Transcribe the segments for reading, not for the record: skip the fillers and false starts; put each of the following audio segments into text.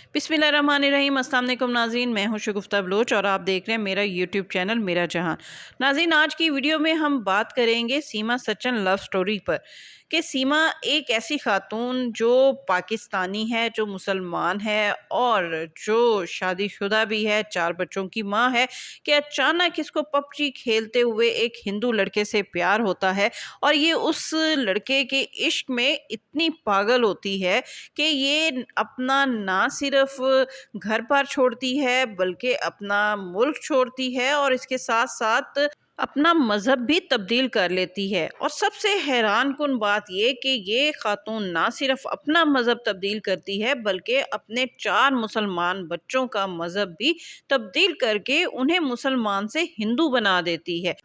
बिस्मिल्लाहिर्रहमानिर्रहीम। अस्सलाम वालेकुम नाज़रीन, मैं हूं शगुफ्ता बलोच और आप देख रहे हैं मेरा यूट्यूब चैनल मेरा जहां। नाज़रीन, आज की वीडियो में हम बात करेंगे सीमा सचन लव स्टोरी पर कि सीमा एक ऐसी खातून जो पाकिस्तानी है, जो मुसलमान है और जो शादीशुदा भी है, 4 बच्चों की माँ है, कि अचानक इसको पबजी खेलते हुए एक हिंदू लड़के से प्यार होता है और ये उस लड़के के इश्क में इतनी पागल होती है कि ये अपना ना सिर्फ घर बार छोड़ती है बल्कि अपना मुल्क छोड़ती है और इसके साथ साथ अपना मजहब भी तब्दील कर लेती है। और सबसे हैरान कुन बात ये कि ये खातून ना सिर्फ अपना मजहब तब्दील करती है बल्कि अपने 4 मुसलमान बच्चों का मजहब भी तब्दील करके उन्हें मुसलमान से हिंदू बना देती है।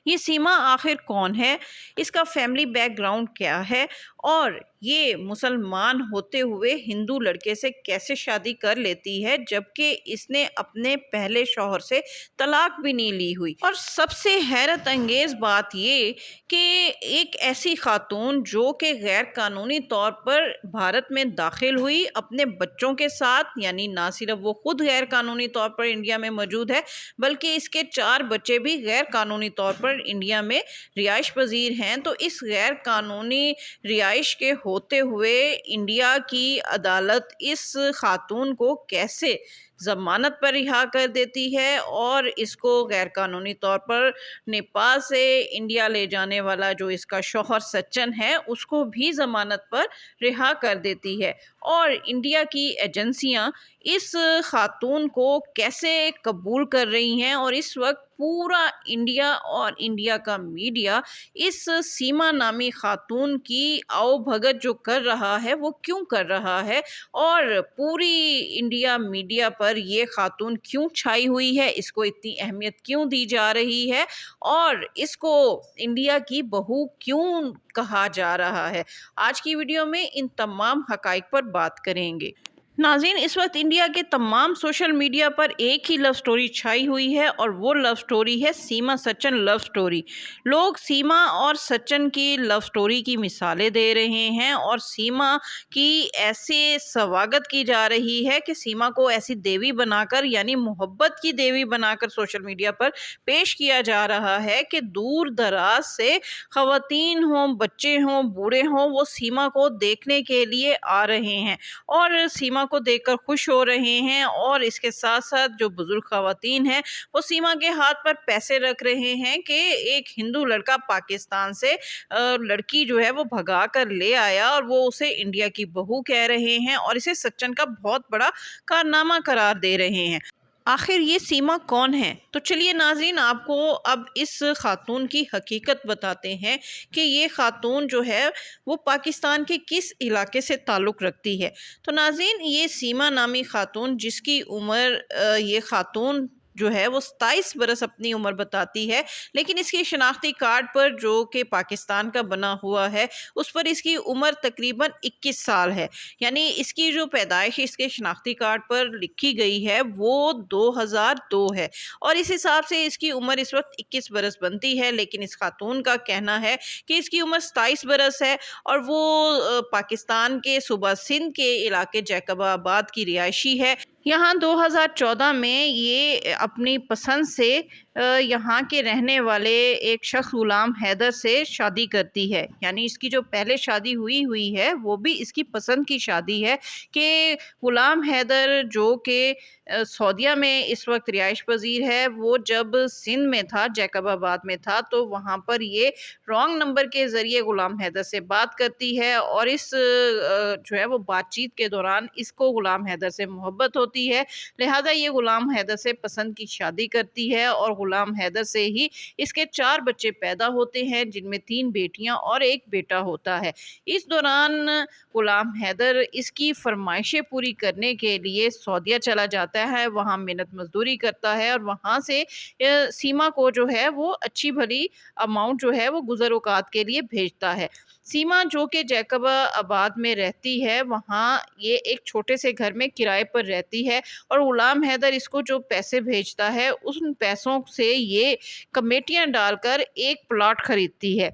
ये सीमा आखिर कौन है, इसका फैमिली बैकग्राउंड क्या है और ये मुसलमान होते हुए हिंदू लड़के से कैसे शादी कर लेती है जबकि इसने अपने पहले शौहर से तलाक भी नहीं ली हुई। और सबसे हैरत अंगेज बात ये कि एक ऐसी खातून जो कि गैर कानूनी तौर पर भारत में दाखिल हुई अपने बच्चों के साथ, यानी ना सिर्फ वो खुद गैर कानूनी तौर पर इंडिया में मौजूद है बल्कि इसके 4 बच्चे भी गैर कानूनी तौर पर इंडिया में रिहाइश पजीर हैं। तो इस गैर कानूनी रिहाइश के होते हुए इंडिया की अदालत इस खातून को कैसे ज़मानत पर रिहा कर देती है और इसको गैर कानूनी तौर पर नेपाल से इंडिया ले जाने वाला जो इसका शौहर सच्चन है उसको भी ज़मानत पर रिहा कर देती है। और इंडिया की एजेंसियां इस खातून को कैसे कबूल कर रही हैं और इस वक्त पूरा इंडिया और इंडिया का मीडिया इस सीमा नामी खातून की आओ भगत जो कर रहा है वो क्यों कर रहा है और पूरी इंडिया मीडिया पर ये खातून क्यों छाई हुई है, इसको इतनी अहमियत क्यों दी जा रही है और इसको इंडिया की बहू क्यों कहा जा रहा है। आज की वीडियो में इन तमाम हकाइक पर बात करेंगे। नाज़रीन, इस वक्त इंडिया के तमाम सोशल मीडिया पर एक ही लव स्टोरी छाई हुई है और वो लव स्टोरी है सीमा सचिन लव स्टोरी। लोग सीमा और सचिन की लव स्टोरी की मिसालें दे रहे हैं और सीमा की ऐसे स्वागत की जा रही है कि सीमा को ऐसी देवी बनाकर, यानी मोहब्बत की देवी बनाकर सोशल मीडिया पर पेश किया जा रहा है कि दूर दराज से ख़वातीन हों, बच्चे हों, बूढ़े हों, वो सीमा को देखने के लिए आ रहे हैं और सीमा को देखकर खुश हो रहे हैं। और इसके साथ साथ जो बुजुर्ग ख़वातीन हैं वो सीमा के हाथ पर पैसे रख रहे हैं कि एक हिंदू लड़का पाकिस्तान से लड़की जो है वो भगा कर ले आया और वो उसे इंडिया की बहू कह रहे हैं और इसे सच्चन का बहुत बड़ा कारनामा करार दे रहे हैं। आखिर ये सीमा कौन है? तो चलिए नाज़रीन, आपको अब इस खातून की हकीकत बताते हैं कि ये खातून जो है वो पाकिस्तान के किस इलाके से ताल्लुक़ रखती है। तो नाज़रीन, ये सीमा नामी खातून जिसकी उम्र ये खातून जो है वो 27 बरस अपनी उम्र बताती है, लेकिन इसके शनाख्ती कार्ड पर जो कि पाकिस्तान का बना हुआ है उस पर इसकी उम्र तकरीबन 21 साल है। यानी इसकी जो पैदाइश इसके शनाख्ती कार्ड पर लिखी गई है वो 2002 है और इस हिसाब से इसकी उम्र इस वक्त 21 बरस बनती है। लेकिन इस खातून का कहना है कि इसकी उम्र 27 बरस है और वो पाकिस्तान के सूबा सिंध के इलाके जैकबाबाद की रिहायशी है। यहाँ 2014 में ये अपनी पसंद से यहाँ के रहने वाले एक शख्स गुलाम हैदर से शादी करती है। यानी इसकी जो पहले शादी हुई है वो भी इसकी पसंद की शादी है कि गुलाम हैदर जो कि सऊदीया में इस वक्त रिहाइश पजीर है, वो जब सिंध में था, जैकबाबाद में था, तो वहाँ पर ये रॉन्ग नंबर के ज़रिए गुलाम हैदर से बात करती है और इस जो है वो बातचीत के दौरान इसको गुलाम हैदर से मोहब्बत होती है। लिहाजा ये गुलाम हैदर से पसंद की शादी करती है और गुलाम हैदर से ही इसके 4 बच्चे पैदा होते हैं जिनमें 3 बेटियां और 1 बेटा होता है। इस दौरान गुलाम हैदर इसकी फरमाइशें पूरी करने के लिए सऊदीया चला जाता है, वहाँ मेहनत मजदूरी करता है और वहाँ से सीमा को जो है वो अच्छी भली अमाउंट जो है वो गुज़र औक़ात के लिए भेजता है। सीमा जो कि जैकबाबाद में रहती है, वहाँ ये एक छोटे से घर में किराए पर रहती है और गुलाम हैदर इसको जो पैसे भेजता है उन पैसों से ये कमेटियाँ डालकर एक प्लॉट खरीदती है।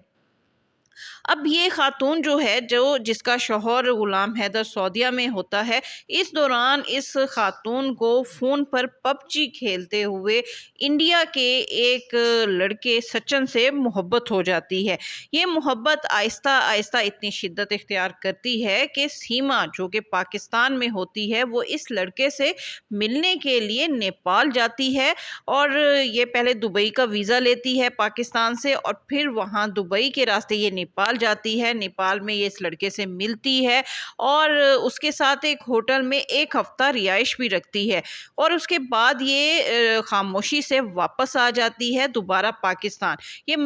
اب یہ خاتون جو ہے جس کا شوہر غلام حیدر سعودیہ میں ہوتا ہے، اس دوران اس خاتون کو فون پر پب جی کھیلتے ہوئے انڈیا کے ایک لڑکے سچن سے محبت ہو جاتی ہے۔ یہ محبت آہستہ آہستہ اتنی شدت اختیار کرتی ہے کہ سیما جو کہ پاکستان میں ہوتی ہے وہ اس لڑکے سے ملنے کے لیے نیپال جاتی ہے، اور یہ پہلے دبئی کا ویزا لیتی ہے پاکستان سے، اور پھر وہاں دبئی کے راستے یہ نیپال جاتی ہے۔ نیپال میں یہ اس لڑکے سے ملتی ہے اور اس کے ساتھ ایک ہوٹل میں ایک ہفتہ رہائش بھی رکھتی ہے، اور اس کے بعد یہ خاموشی سے واپس آ جاتی ہے دوبارہ پاکستان۔ یہ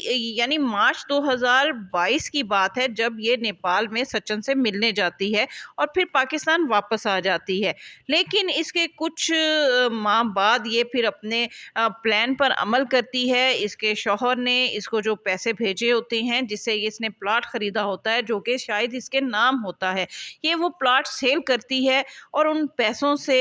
یعنی مارچ 2022 کی بات ہے جب یہ نیپال میں سچن سے ملنے جاتی ہے اور پھر پاکستان واپس آ جاتی ہے۔ لیکن اس کے کچھ ماہ بعد یہ پھر اپنے پلان پر عمل کرتی ہے۔ اس کے شوہر نے اس کو جو پیسے بھیجے ہوتے ہیں جس سے اس نے پلاٹ خریدا ہوتا ہے جو کہ شاید اس کے نام ہوتا ہے، یہ وہ پلاٹ سیل کرتی ہے اور ان پیسوں سے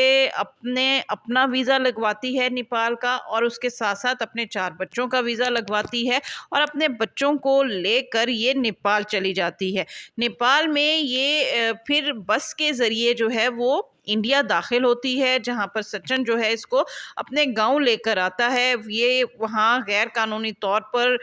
اپنا ویزا لگواتی ہے نیپال کا، اور اس کے ساتھ ساتھ اپنے 4 بچوں کا ویزا لگواتی ہے، اور اپنے بچوں کو لے کر یہ نیپال چلی جاتی ہے۔ نیپال میں یہ پھر بس کے ذریعے جو ہے وہ انڈیا داخل ہوتی ہے، جہاں پر سچن جو ہے اس کو اپنے گاؤں لے کر آتا ہے۔ یہ وہاں غیر قانونی طور پر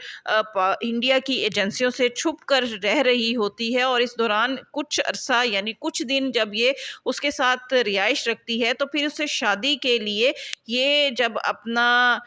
انڈیا کی ایجنسیوں سے چھپ کر رہ رہی ہوتی ہے، اور اس دوران کچھ عرصہ یعنی کچھ دن جب یہ اس کے ساتھ رہائش رکھتی ہے تو پھر اسے شادی کے لیے یہ جب اپنا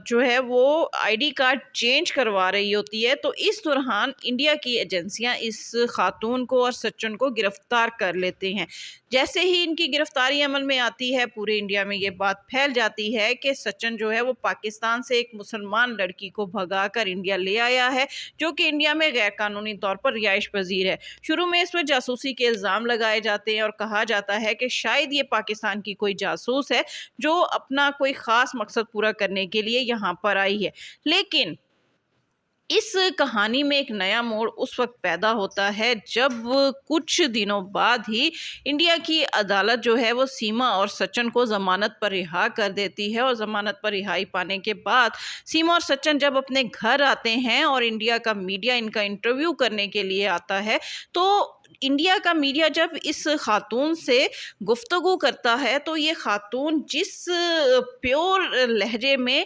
جو ہے وہ آئی ڈی کارڈ چینج کروا رہی ہوتی ہے تو اس دوران انڈیا کی ایجنسیاں اس خاتون کو اور سچن کو گرفتار کر لیتے ہیں۔ جیسے ہی ان کی گرفتاری عمل میں آتی ہے پورے انڈیا میں یہ بات پھیل جاتی ہے کہ سچن جو ہے وہ پاکستان سے ایک مسلمان لڑکی کو بھگا کر انڈیا لے آیا ہے جو کہ انڈیا میں غیر قانونی طور پر رہائش پذیر ہے۔ شروع میں اس پر جاسوسی کے الزام لگائے جاتے ہیں اور کہا جاتا ہے کہ شاید یہ پاکستان کی کوئی جاسوس ہے جو اپنا کوئی خاص مقصد پورا کرنے کے لیے یہاں پر آئی ہے۔ لیکن اس کہانی میں ایک نیا موڑ اس وقت پیدا ہوتا ہے جب کچھ دنوں بعد ہی انڈیا کی عدالت جو ہے وہ سیما اور سچن کو ضمانت پر رہا کر دیتی ہے، اور ضمانت پر رہائی پانے کے بعد سیما اور سچن جب اپنے گھر آتے ہیں اور انڈیا کا میڈیا ان کا انٹرویو کرنے کے لیے آتا ہے تو انڈیا کا میڈیا جب اس خاتون سے گفتگو کرتا ہے تو یہ خاتون جس پیور لہجے میں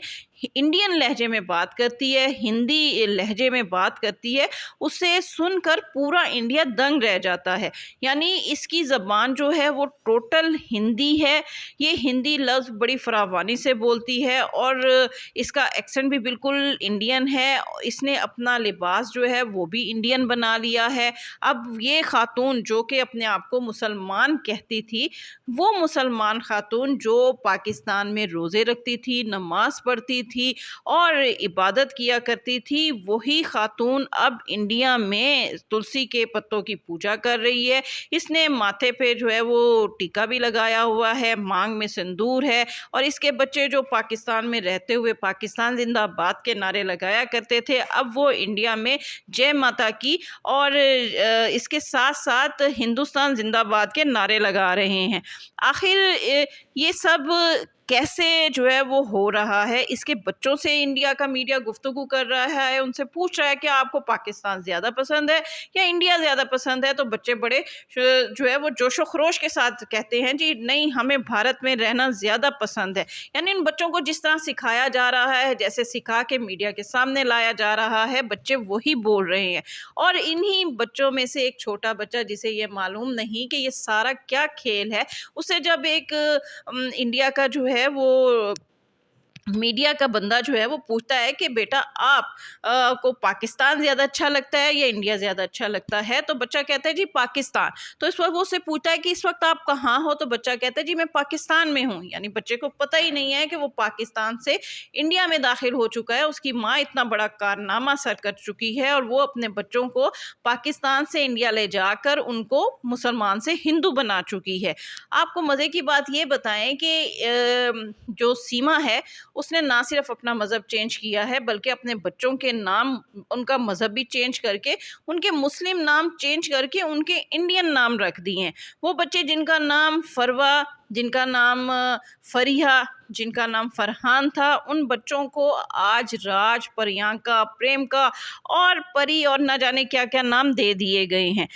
انڈین لہجے میں بات کرتی ہے، ہندی لہجے میں بات کرتی ہے، اسے سن کر پورا انڈیا دنگ رہ جاتا ہے۔ یعنی اس کی زبان جو ہے وہ ٹوٹل ہندی ہے، یہ ہندی لفظ بڑی فراوانی سے بولتی ہے اور اس کا ایکسنٹ بھی بالکل انڈین ہے۔ اس نے اپنا لباس جو ہے وہ بھی انڈین بنا لیا ہے۔ اب یہ خاتون جو کہ اپنے آپ کو مسلمان کہتی تھی، وہ مسلمان خاتون جو پاکستان میں روزے رکھتی تھی، نماز پڑھتی تھی اور عبادت کیا کرتی تھی، وہی خاتون اب انڈیا میں تلسی کے پتوں کی پوجا کر رہی ہے۔ اس نے ماتھے پہ جو ہے وہ ٹیکا بھی لگایا ہوا ہے، مانگ میں سندور ہے، اور اس کے بچے جو پاکستان میں رہتے ہوئے پاکستان زندہ باد کے نعرے لگایا کرتے تھے اب وہ انڈیا میں جے ماتا کی اور اس کے ساتھ ساتھ ہندوستان زندہ باد کے نعرے لگا رہے ہیں۔ آخر یہ سب کیسے جو ہے وہ ہو رہا ہے؟ اس کے بچوں سے انڈیا کا میڈیا گفتگو کر رہا ہے، ان سے پوچھ رہا ہے کہ آپ کو پاکستان زیادہ پسند ہے یا انڈیا زیادہ پسند ہے، تو بچے بڑے جو ہے وہ جوش و خروش کے ساتھ کہتے ہیں جی نہیں، ہمیں بھارت میں رہنا زیادہ پسند ہے۔ یعنی ان بچوں کو جس طرح سکھایا جا رہا ہے، جیسے سکھا کے میڈیا کے سامنے لایا جا رہا ہے، بچے وہی بول رہے ہیں۔ اور انہی بچوں میں سے ایک چھوٹا بچہ جسے یہ معلوم نہیں کہ یہ سارا کیا کھیل ہے، اسے جب ایک انڈیا کا جو ہے وہ میڈیا کا بندہ جو ہے وہ پوچھتا ہے کہ بیٹا آپ کو پاکستان زیادہ اچھا لگتا ہے یا انڈیا زیادہ اچھا لگتا ہے، تو بچہ کہتا ہے جی پاکستان۔ تو اس وقت وہ اسے پوچھتا ہے کہ اس وقت آپ کہاں ہو، تو بچہ کہتا ہے جی میں پاکستان میں ہوں۔ یعنی بچے کو پتہ ہی نہیں ہے کہ وہ پاکستان سے انڈیا میں داخل ہو چکا ہے، اس کی ماں اتنا بڑا کارنامہ سر کر چکی ہے اور وہ اپنے بچوں کو پاکستان سے انڈیا لے جا کر ان کو مسلمان سے ہندو بنا چکی ہے۔ آپ کو مزے کی بات یہ بتائیں کہ جو سیما ہے اس نے نہ صرف اپنا مذہب چینج کیا ہے بلکہ اپنے بچوں کے نام ان کا مذہب بھی چینج کر کے، ان کے مسلم نام چینج کر کے ان کے انڈین نام رکھ دیے ہیں۔ وہ بچے جن کا نام فروا، جن کا نام فریحہ، जिनका नाम फरहान था, उन बच्चों को आज राज, प्रियंका, प्रेमिका और परी और न जाने क्या क्या नाम दे दिए गए हैं।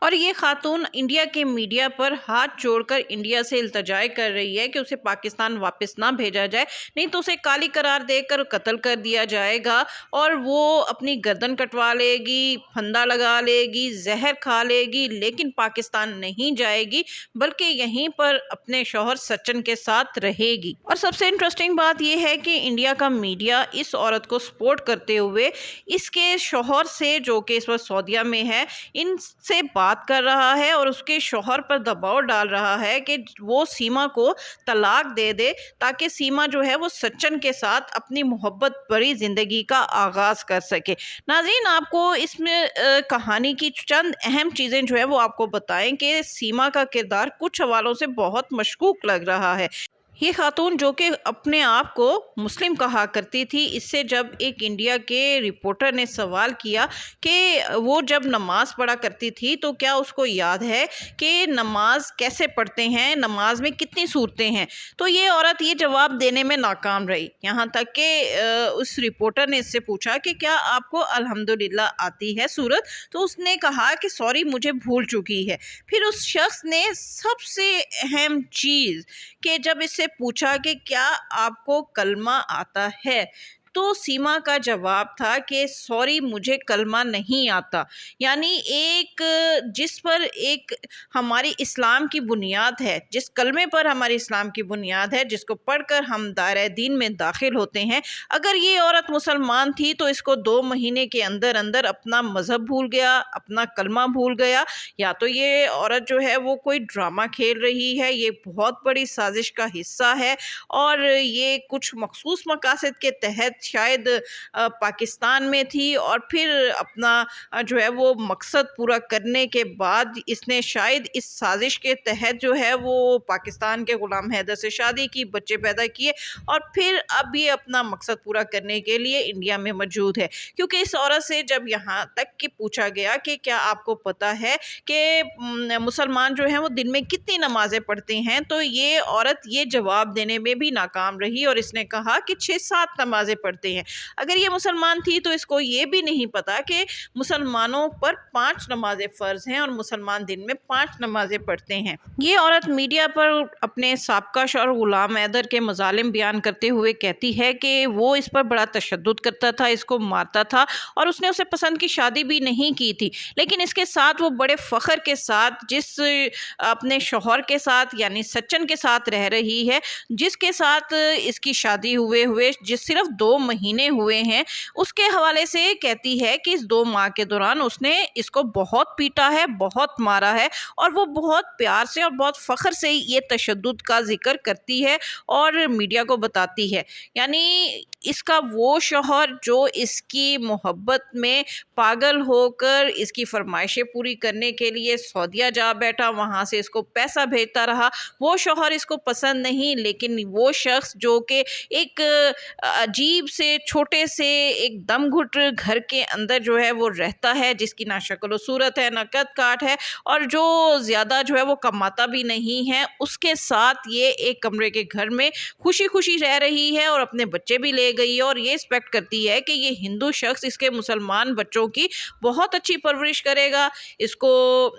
और ये खातून इंडिया के मीडिया पर हाथ जोड़कर इंडिया से इल्तजा कर रही है कि उसे पाकिस्तान वापस ना भेजा जाए, नहीं तो उसे काली करार देकर कत्ल कर दिया जाएगा और वो अपनी गर्दन कटवा लेगी, फंदा लगा लेगी, जहर खा लेगी, लेकिन पाकिस्तान नहीं जाएगी बल्कि यहीं पर अपने शौहर सचिन के साथ रहेगी। और सबसे इंटरेस्टिंग बात यह है कि इंडिया का मीडिया इस औरत को सपोर्ट करते हुए इसके शौहर से, जो कि इस वक्त सऊदीया में है, इनसे बात कर रहा है और उसके शौहर पर दबाव डाल रहा है कि वो सीमा को तलाक दे दे ताकि सीमा जो है वो सचिन के साथ अपनी मोहब्बत भरी जिंदगी का आगाज कर सके। नाज़रीन, आपको इसमें कहानी की चंद अहम चीज़ें जो है वो आपको बताएं कि सीमा का किरदार कुछ हवालों से बहुत मशकूक लग रहा है। ये खातून जो कि अपने आप को मुस्लिम कहा करती थी, इससे जब एक इंडिया के रिपोर्टर ने सवाल किया कि वो जब नमाज़ पढ़ा करती थी तो क्या उसको याद है कि नमाज कैसे पढ़ते हैं, नमाज में कितनी सूरतें हैं, तो ये औरत ये जवाब देने में नाकाम रही। यहाँ तक कि उस रिपोर्टर ने इससे पूछा कि क्या आपको अल्हम्दुलिल्लाह आती है सूरत, तो उसने कहा कि सॉरी मुझे भूल चुकी है। फिर उस शख्स ने सबसे अहम चीज़ कि जब इससे पूछा कि क्या आपको कलमा आता है, तो सीमा का जवाब था कि सॉरी मुझे कलमा नहीं आता। यानी एक जिस पर एक हमारी इस्लाम की बुनियाद है, जिस कलमे पर हमारी इस्लाम की बुनियाद है, जिसको पढ़कर हम दायरे दीन में दाखिल होते हैं, अगर ये औरत मुसलमान थी तो इसको 2 महीने के अंदर अंदर अपना मज़हब भूल गया, अपना कलमा भूल गया, या तो ये औरत जो है वो कोई ड्रामा खेल रही है, ये बहुत बड़ी साजिश का हिस्सा है और ये कुछ मखसूस मकासद के तहत शायद पाकिस्तान में थी और फिर अपना जो है वो मकसद पूरा करने के बाद इसने शायद इस साजिश के तहत जो है वो पाकिस्तान के ग़ुलाम हैदर से शादी की, बच्चे पैदा किए और फिर अब ये अपना मकसद पूरा करने के लिए इंडिया में मौजूद है। क्योंकि इस औरत से जब यहाँ तक कि पूछा गया कि क्या आपको पता है कि मुसलमान जो हैं वो दिन में कितनी नमाज़ें पढ़ते हैं, तो ये औरत ये जवाब देने में भी नाकाम रही और इसने कहा कि 6-7 नमाज़ें पढ़ते हैं। अगर ये मुसलमान थी तो इसको ये भी नहीं पता कि मुसलमानों पर 5 नमाज़ें फ़र्ज़ हैं और मुसलमान दिन में 5 नमाज़ें पढ़ते हैं। ये औरत मीडिया पर अपने साबका शौहर ग़ुलाम हैदर के मज़ालिम बयान करते हुए कहती है कि वो इस पर बड़ा तशद्दुद करता था, इसको मारता था और उसने उसे पसंद की शादी भी नहीं की थी, लेकिन इसके साथ वो बड़े फ़ख्र के साथ जिस अपने शौहर के साथ यानी सचिन के साथ रह रही है, जिसके साथ इसकी शादी हुए जिस सिर्फ 2 महीने हुए हैं, उसके हवाले से कहती है कि इस 2 माह के दौरान उसने इसको बहुत पीटा है, बहुत मारा है और वो बहुत प्यार से और बहुत फ़ख्र से ये तशद्दुद का जिक्र करती है और मीडिया को बताती है। यानी इसका वो शौहर जो इसकी मोहब्बत में पागल होकर इसकी फरमाइशें पूरी करने के लिए सऊदीया जा बैठा, वहाँ से इसको पैसा भेजता रहा, वो शौहर इसको पसंद नहीं, लेकिन वो शख्स जो कि एक अजीब से छोटे से एक दम घुट घर के अंदर जो है वो रहता है, जिसकी ना शक्ल व सूरत है ना कद काट है और जो ज़्यादा जो है वो कमाता भी नहीं है, उसके साथ ये एक कमरे के घर में खुशी खुशी रह रही है और अपने बच्चे भी ले गई है और ये एक्सपेक्ट करती है कि ये हिंदू शख्स इसके मुसलमान बच्चों की बहुत अच्छी परवरिश करेगा, इसको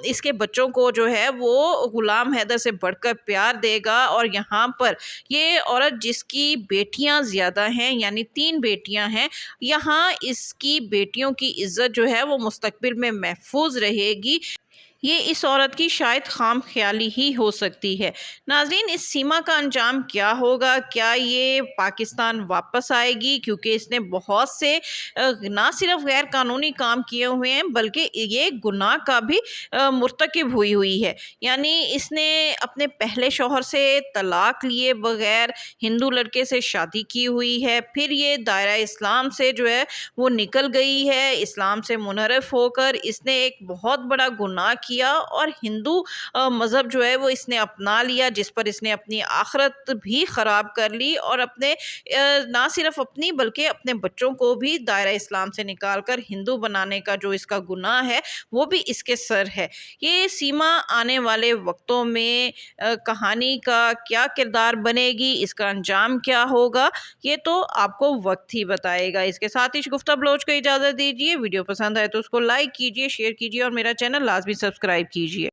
इसके बच्चों को जो है वो ग़ुलाम हैदर से बढ़कर प्यार देगा। और यहाँ पर ये औरत जिसकी बेटियाँ ज़्यादा हैं, यानी 3 बेटियाँ हैं, यहाँ इसकी बेटियों की इज़्ज़त जो है वो मुस्तक़बिल में महफूज रहेगी। ये इस औरत की शायद खाम ख्याली ही हो सकती है। नाज़रीन, इस सीमा का अंजाम क्या होगा? क्या ये पाकिस्तान वापस आएगी? क्योंकि इसने बहुत से ना सिर्फ गैर कानूनी काम किए हुए हैं बल्कि ये गुनाह का भी मुर्तकिब हुई है। यानी इसने अपने पहले शौहर से तलाक लिए बगैर हिंदू लड़के से शादी की हुई है, फिर ये दायरा इस्लाम से जो है वो निकल गई है, इस्लाम से मुनहरफ होकर इसने एक बहुत बड़ा गुनाह کیا اور ہندو مذہب جو ہے وہ اس نے اپنا لیا، جس پر اس نے اپنی آخرت بھی خراب کر لی اور اپنے نہ صرف اپنی بلکہ اپنے بچوں کو بھی دائرہ اسلام سے نکال کر ہندو بنانے کا جو اس کا گناہ ہے وہ بھی اس کے سر ہے۔ یہ سیما آنے والے وقتوں میں کہانی کا کیا کردار بنے گی، اس کا انجام کیا ہوگا، یہ تو آپ کو وقت ہی بتائے گا۔ اس کے ساتھ ہی شگفتہ بلوچ کو اجازت دیجیے۔ ویڈیو پسند آئے تو اس کو لائک کیجیے، شیئر کیجیے اور میرا چینل لازمی سبسکرائب کیجیے۔